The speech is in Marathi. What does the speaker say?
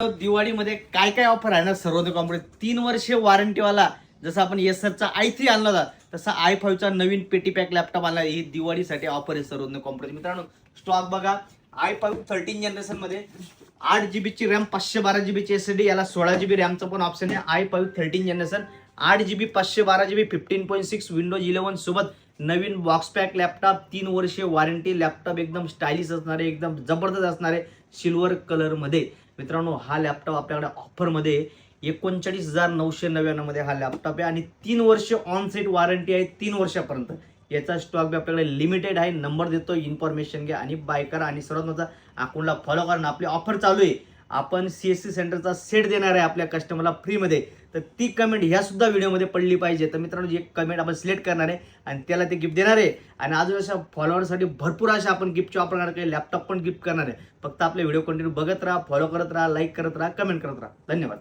दिवाळीमध्ये काय काय ऑफर आहे ना सर्वोदय कॉम्प्युटर 3 वर्षे वॉरंटीवाला जसं आपण एसरचा i3 आणला होता तसा i5चा नवीन पेटी पॅक लॅपटॉप आणला. ही दिवाळीसाठी ऑफर आहे सर्वोदय कॉम्प्युटर. मित्रांनो स्टॉक बघा. i5 13 जनरेशन मध्ये 8GB ची रॅम 512GB ची एसएसडी, याला 16GB रॅमचं पण ऑप्शन आहे. i5 13 generation 8GB 512GB 15.6 Windows 11 सोबत नवीन बॉक्स पॅक लॅपटॉप, 3 वर्षे वॉरंटी. लॅपटॉप एकदम स्टायलिश असणार आहे, एकदम जबरदस्त असणार आहे सिल्वर कलर मध्ये. मित्रांनो हा लॅपटॉप आपल्याकडे ऑफर मध्ये 39,999 मध्ये हा लॅपटॉप आहे आणि 3 वर्ष ऑन साइट वॉरंटी आहे 3 वर्षापर्यंत. याचा स्टॉक बी आपल्याकडे लिमिटेड आहे. नंबर देतो, इन्फॉर्मेशन घ्या आणि बाय करा. आणि सर्वात महत्त्वाचं अकाउंटला फॉलो करा. आपली ऑफर चालू आहे. आपण सीएससी सेंटरचा सेट देणार आहे आपल्या कस्टमरला फ्रीमध्ये. तर ती कमेंट ह्या सुद्धा व्हिडिओमध्ये पडली पाहिजे. तर मित्रांनो एक कमेंट आपण सिलेक्ट करणार आहे आणि त्याला ते गिफ्ट देणार आहे. आणि अजून अशा फॉलोअरसाठी भरपूर अशा आपण गिफ्टची ऑफर करणार आहे. लॅपटॉप पण गिफ्ट करणार आहे. फक्त आपले व्हिडिओ कंटिन्यू बघत राहा, फॉलो करत राहा, लाईक करत राहा, कमेंट करत राहा. धन्यवाद.